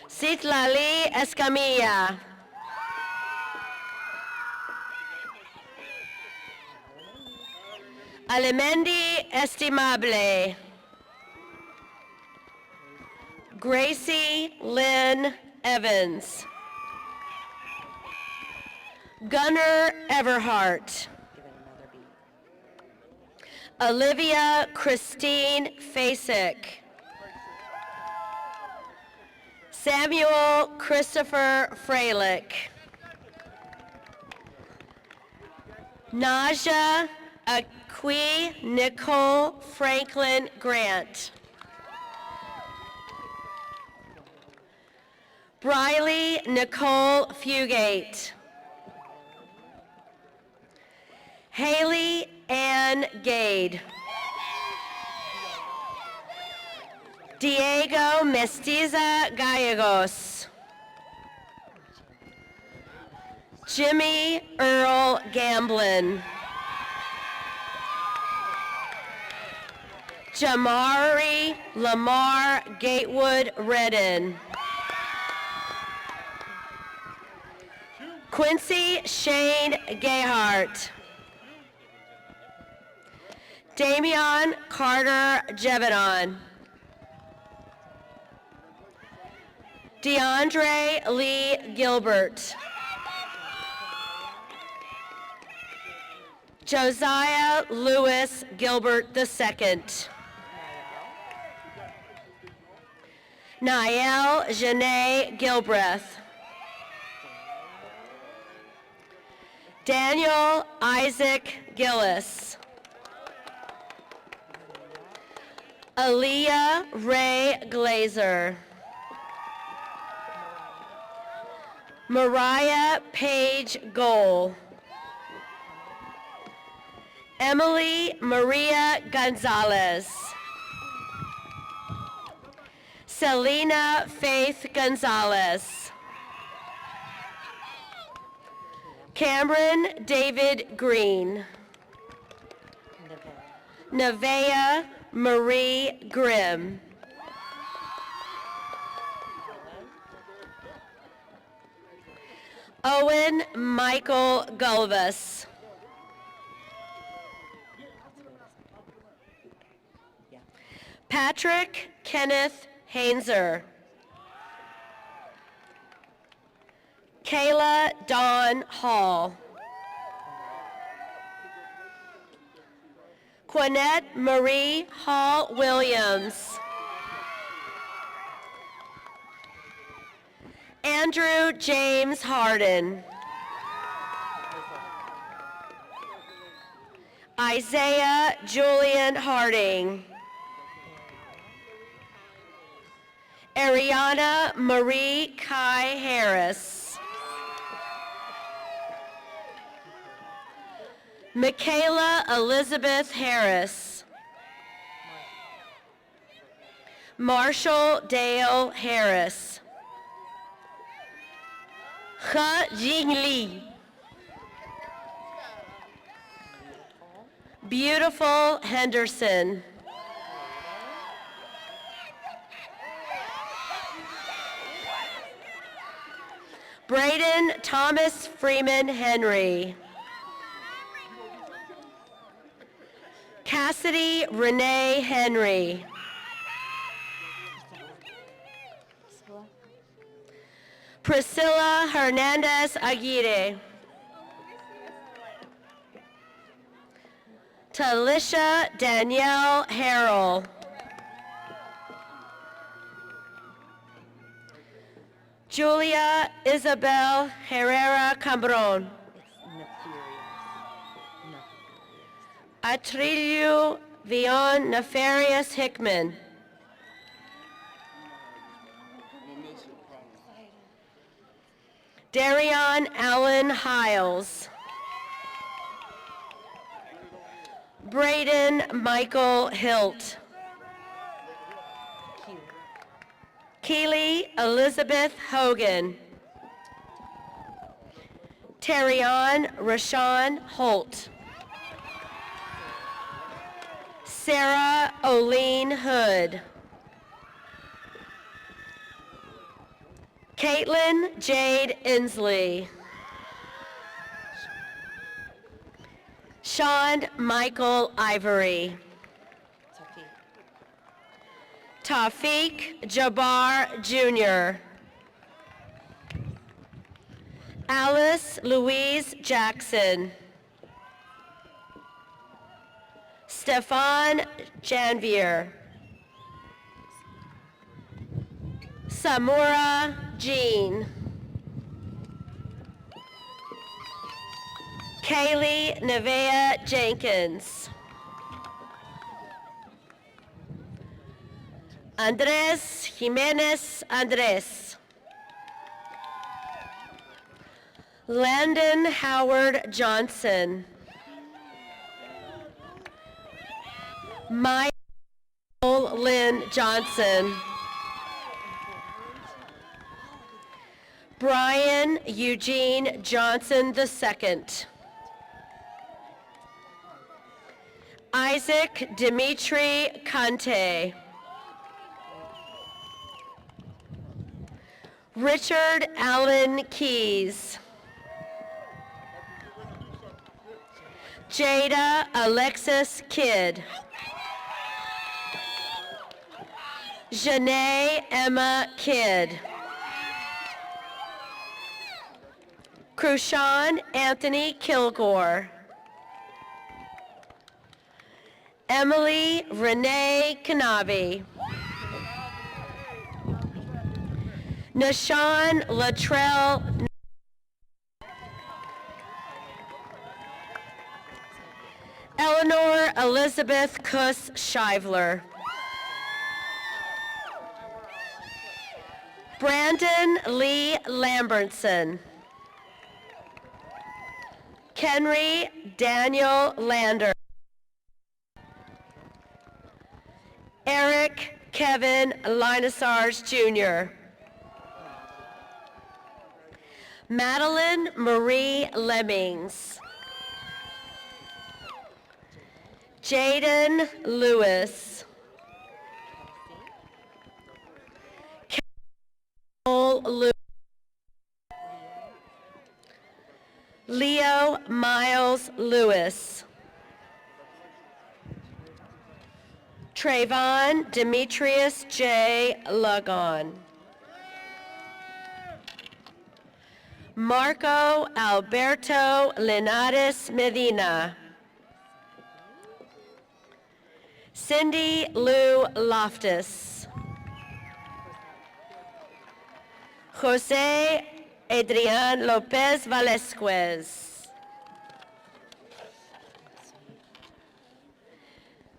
Citlali Escamilla. Alemendi Estimable. Gracie Lynn Evans. Gunnar Everhart. Olivia Christine Fasek. Samuel Christopher Freilich. Naja Aqui Nicole Franklin Grant. Briley Nicole Fugate. Haley Ann Gade. Diego Mestiza Gallegos. Jimmy Earl Gamblin. Jamari Lamar Gatewood Redden. Quincy Shane Gayhart. Damian Carter Jevedon. DeAndre Lee Gilbert. Josiah Lewis Gilbert II. Niall Janae Gilbreth. Daniel Isaac Gillis. Aaliyah Ray Glazer. Mariah Page Goal. Emily Maria Gonzalez. Selena Faith Gonzalez. Cameron David Green. Nevaeh Marie Grimm. Owen Michael Gulvas. Patrick Kenneth Hainzer. Kayla Dawn Hall. Quinette Marie Hall Williams. Andrew James Harden. Isaiah Julian Harding. Ariana Marie Kai Harris. Michaela Elizabeth Harris. Marshall Dale Harris. He Jing Lee. Beautiful Henderson. Braden Thomas Freeman Henry. Cassidy Renee Henry. Priscilla Hernandez Aguirre. Talisha Danielle Harrell. Julia Isabel Herrera Cambron. Atrilio Vion Nefarious Hickman. Darion Allen Hiles. Braden Michael Hilt. Keely Elizabeth Hogan. Terrion Rashawn Holt. Sarah Oline Hood. Caitlin Jade Inslee. Sean Michael Ivory. Tawfiq Jabbar Jr. Alice Louise Jackson. Stefan Janvier. Samura Jean. Kaylee Nevea Jenkins. Andres Jimenez Andres. Landon Howard Johnson. Maya Lynn Johnson. Brian Eugene Johnson II. Isaac Dimitri Conte. Richard Allen Keys. Jada Alexis Kidd. Janae Emma Kidd. Krushan Anthony Kilgore. Emily Renee Kanavi. Nashawn Latrell. Eleanor Elizabeth Kuss Shivler. Brandon Lee Lambertson. Kenry Daniel Lander. Eric Kevin Linusars Jr. Madeline Marie Lemmings. Jaden Lewis. Carol Lewis. Leo Miles Lewis. Trayvon Demetrius J. Lugon. Marco Alberto Linares Medina. Cindy Lou Loftus. Jose Adrian Lopez Valesquez.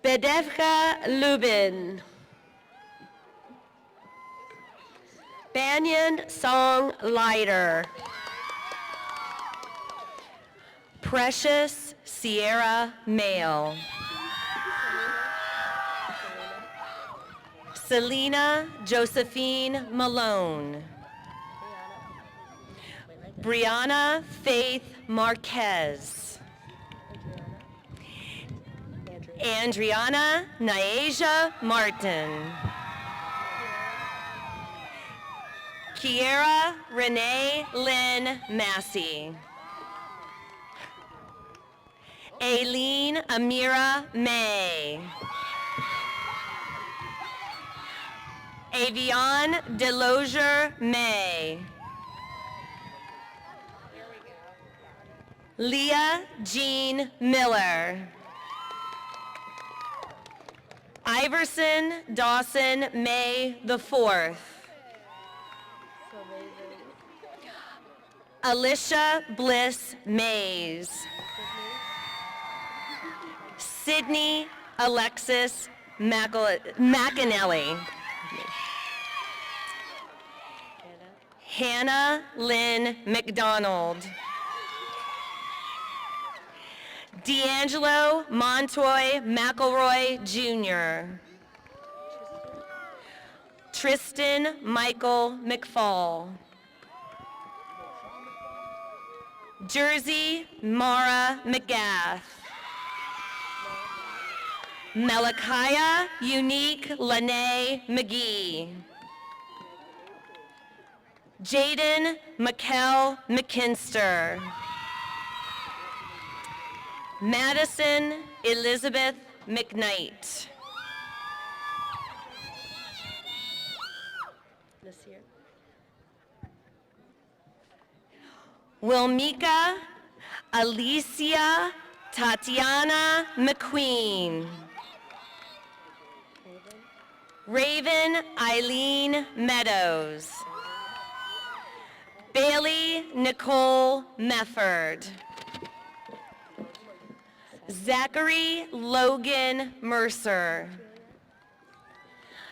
Bedevka Lubin. Banyan Song Lighter. Precious Sierra Mail. Selena Josephine Malone. Brianna Faith Marquez. Andriana Nyasia Martin. Kiera Renee Lynn Massey. Aileen Amira May. Avion Delozier May. Leah Jean Miller. Iverson Dawson May the 4th. Alicia Bliss Mays. Sydney Alexis McAnally. Hannah Lynn McDonald. D'Angelo Montoy McElroy Jr. Tristan Michael McFall. Jersey Mara McGath. Malachiah Unique Lene McGee. Jaden Mikkel McKinster. Madison Elizabeth McKnight. This here. Wilmika Alicia Tatiana McQueen. Raven Eileen Meadows. Bailey Nicole Mefford. Zachary Logan Mercer.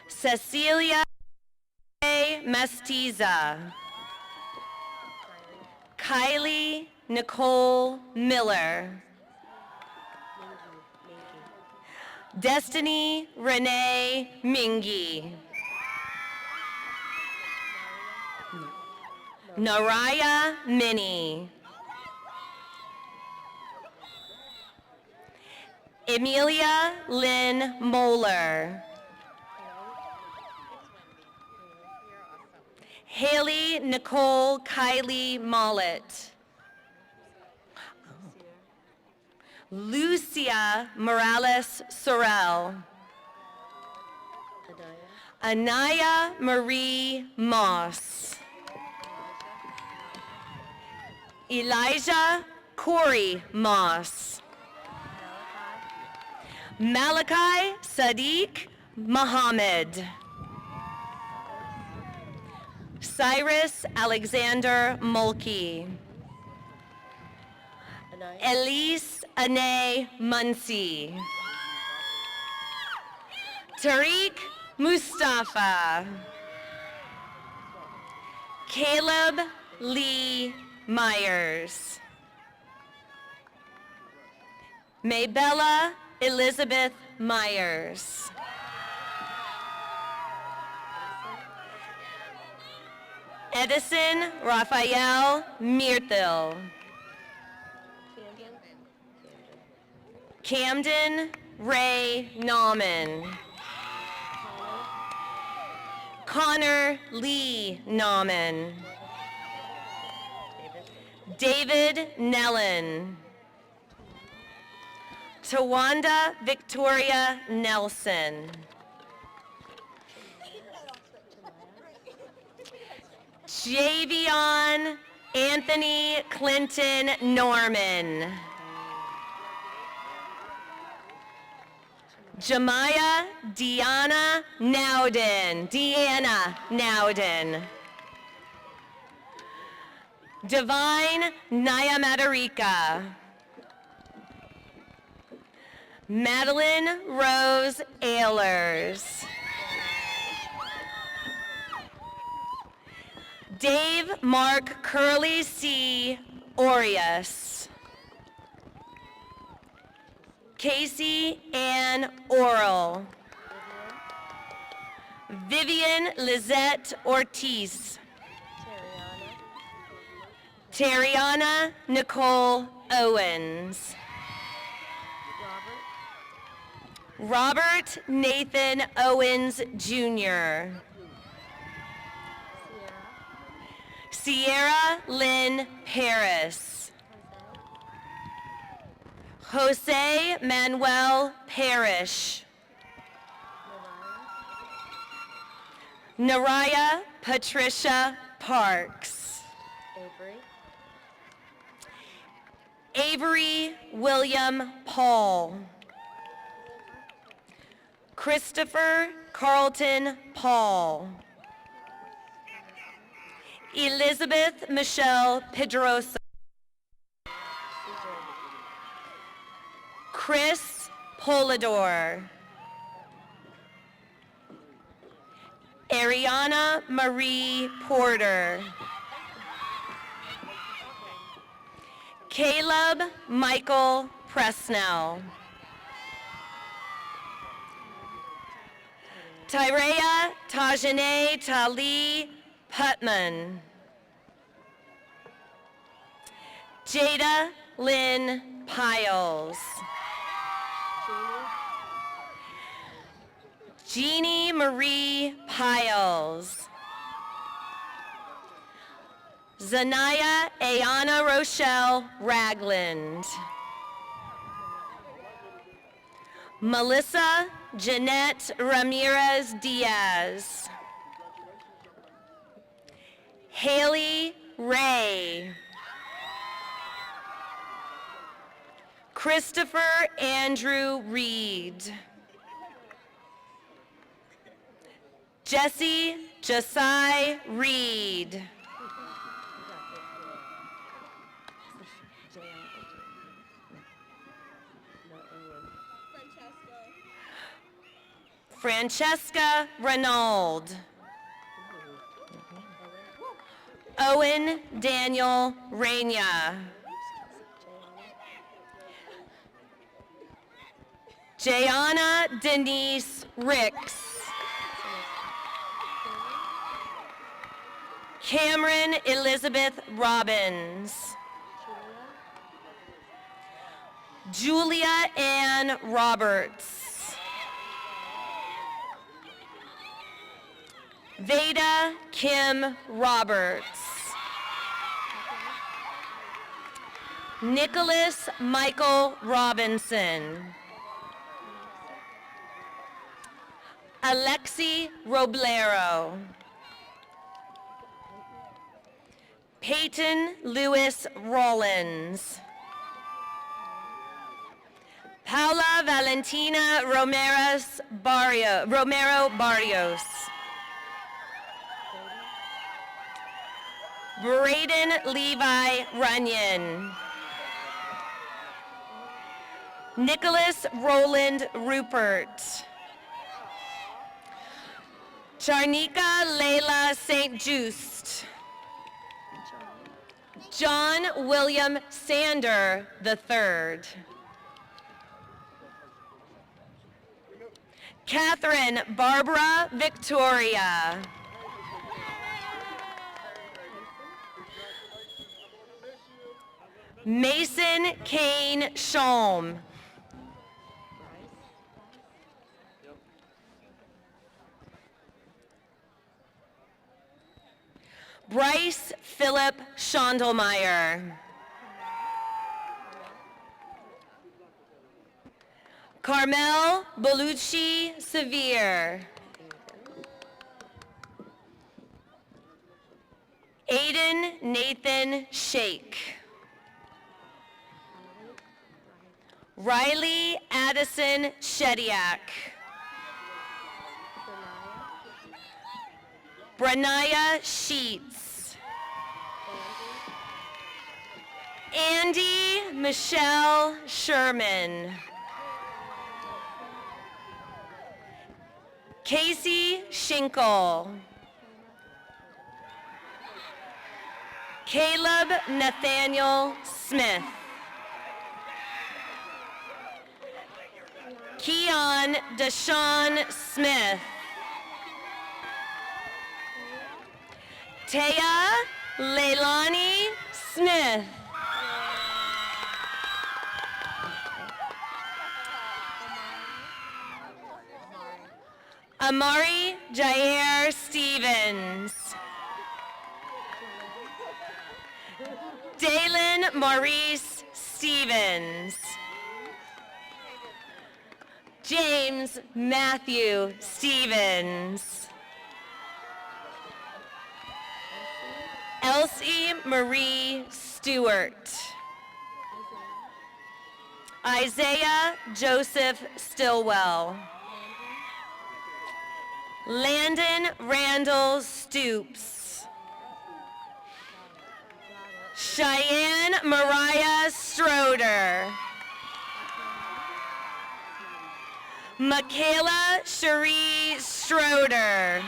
Cecilia Mestiza. Kylie Nicole Miller. Destiny Renee Mingy. Naraya Minnie. Emilia Lynn Moeller. Haley Nicole Kylie Mollett. Lucia Morales Sorrell. Anaya Marie Moss. Elijah Corey Moss. Malachi Sadiq Muhammad. Cyrus Alexander Mulkey. Elise Ane Muncie. Tariq Mustafa. Caleb Lee Myers. Maybella Elizabeth Myers. Edison Raphael Mirthil. Camden Ray Nauman. Connor Lee Nauman. David Nellen. Tawanda Victoria Nelson. Javion Anthony Clinton Norman. Jemiah Deanna Nowden. Divine Nyamadarika. Madeline Rose Ehlers. Dave Mark Curly C. Orias. Casey Ann Oral. Vivian Lizette Ortiz. Terriana Nicole Owens. Robert Nathan Owens Jr. Sierra Lynn Paris. Jose Manuel Parrish. Naraya Patricia Parks. Avery William Paul. Christopher Carlton Paul. Elizabeth Michelle Pedrosa. Chris Polidor. Ariana Marie Porter. Caleb Michael Presnell. Tyrea Tajane Tali Putman. Jada Lynn Piles. Jeannie Marie Piles. Zanaya Ayana Rochelle Ragland. Melissa Jeanette Ramirez Diaz. Haley Ray. Christopher Andrew Reed. Jesse Josiah Reed. Francesca Renauld. Owen Daniel Reyna. Jayana Denise Ricks. Cameron Elizabeth Robbins. Julia Ann Roberts. Veda Kim Roberts. Nicholas Michael Robinson. Alexi Roblero. Peyton Lewis Rollins. Paula Valentina Romero Barrios. Braden Levi Runyon. Nicholas Roland Rupert. Charnika Leila St. Just. John William Sander III. Catherine Barbara Victoria. Mason Kane Sholm. Bryce Philip Schondelmeyer. Carmel Belucci Sevier. Aiden Nathan Shake. Riley Addison Shediak. Branaya Sheets. Andy Michelle Sherman. Casey Schinkel. Caleb Nathaniel Smith. Keon Deshaun Smith. Taya Leilani Smith. Amari Jair Stevens. Dalen Maurice Stevens. James Matthew Stevens. Elsie Marie Stewart. Isaiah Joseph Stillwell. Landon Randall Stoops. Cheyenne Mariah Stroder. Michaela Cherie Stroder.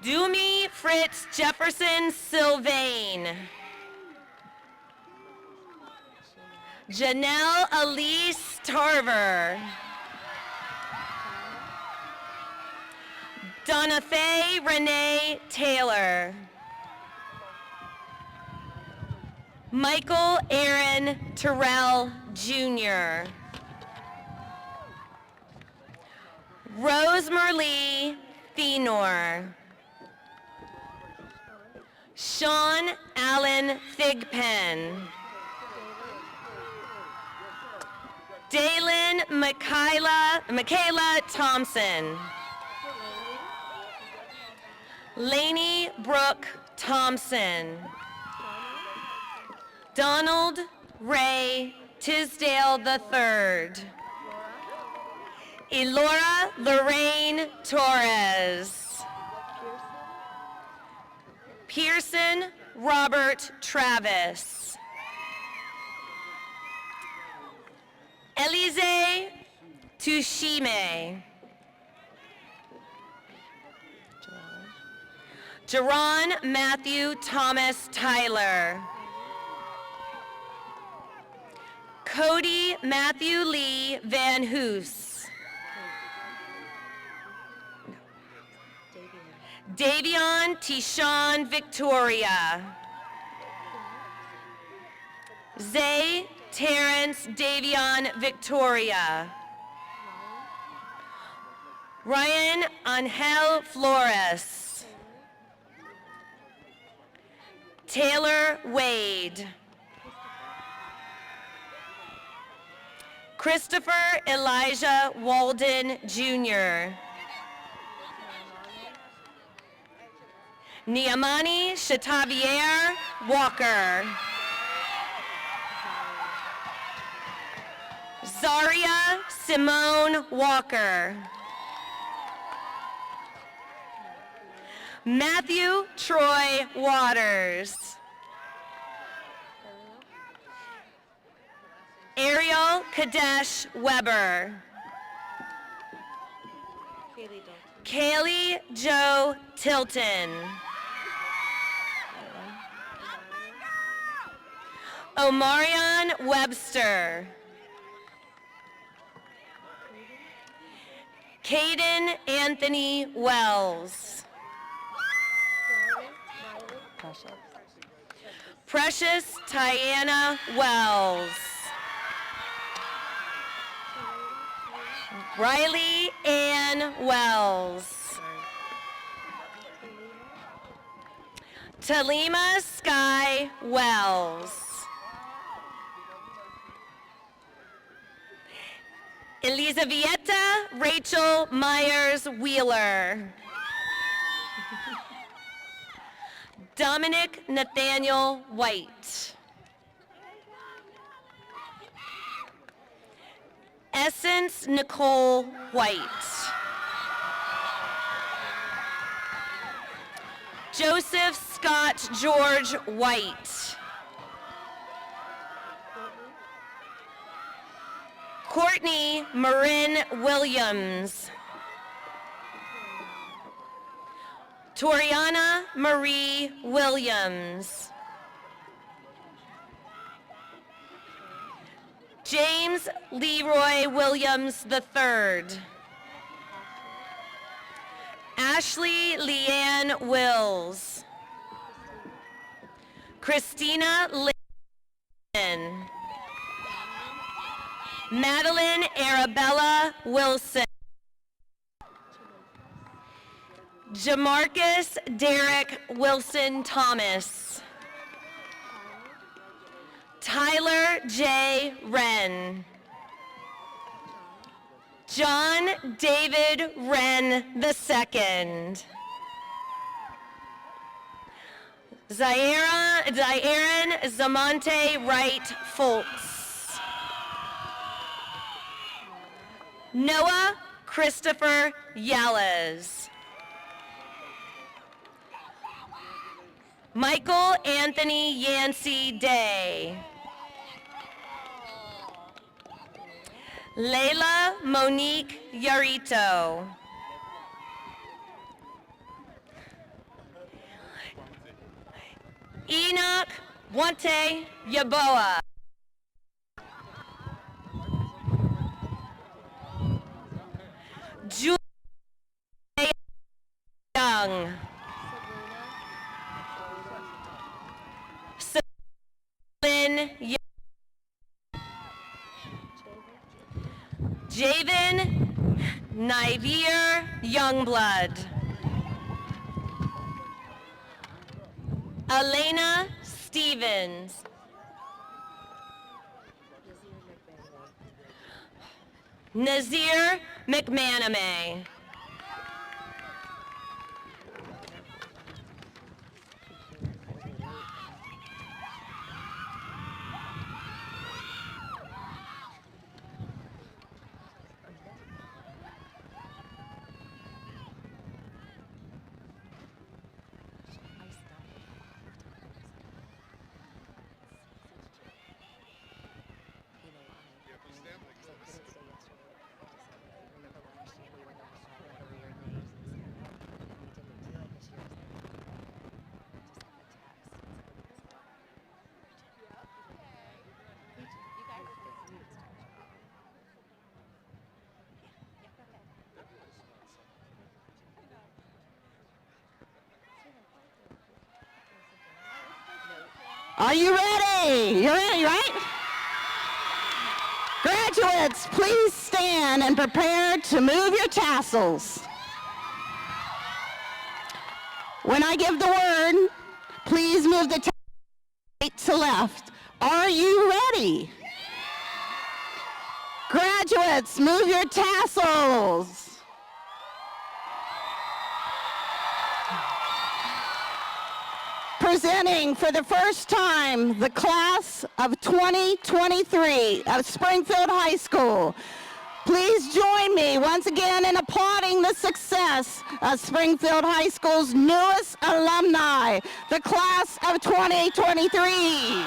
Doomy Fritz Jefferson Sylvain. Janelle Elise Tarver. Donna Faye Renee Taylor. Michael Aaron Terrell Jr. Rosemary Fenor. Sean Allen Thigpen. Dalen Michaela Thompson. Lainey Brooke Thompson. Donald Ray Tisdale III. Elora Lorraine Torres. Pearson Robert Travis. Elize Tushime. Jaron Matthew Thomas Tyler. Cody Matthew Lee Van Hoos. Davion Tishon Victoria. Zay Terrence Davion Victoria. Ryan Angel Flores. Taylor Wade. Christopher Elijah Walden Jr. Niamani Chatavier Walker. Zaria Simone Walker. Matthew Troy Waters. Ariel Kadesh Weber. Kaylee Joe Tilton. Omarion Webster. Caden Anthony Wells. Precious Tiana Wells. Riley Ann Wells. Talima Sky Wells. Elizaveta Rachel Myers Wheeler. Dominic Nathaniel White. Essence Nicole White. Joseph Scott George White. Courtney Marin Williams. Toriana Marie Williams. James Leroy Williams III. Ashley Leanne Wills. Christina Lynn. Madeline Arabella Wilson. Jamarcus Derek Wilson Thomas. Tyler J. Wren. John David Wren II. Zairan Zamonte Wright Foltz. Noah Christopher Yales. Michael Anthony Yancey Day. Layla Monique Yarito. Enoch Wante Yaboa. Julia Young. Lynn Young. Javen Nivier Youngblood. Elena Stevens. Nazir McManamy. Are you ready? You're ready, right? Graduates, please stand and prepare to move your tassels. When I give the word, please move the tassels right to left. Are you ready? Graduates, move your tassels. Presenting for the first time the class of 2023 of Springfield High School. Please join me once again in applauding the success of Springfield High School's newest alumni, the class of 2023.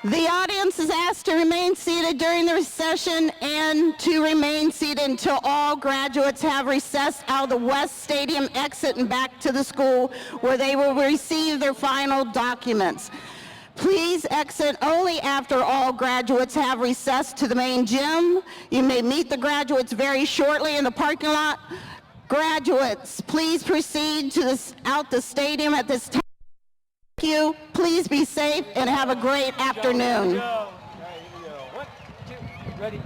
The audience is asked to remain seated during the recession and to remain seated until all graduates have recessed out of the West Stadium exit and back to the school where they will receive their final documents. Please exit only after all graduates have recessed to the main gym. You may meet the graduates very shortly in the parking lot. Graduates, please proceed to out the stadium at this time. Thank you. Please be safe and have a great afternoon. All right, here we go. 1, 2, ready.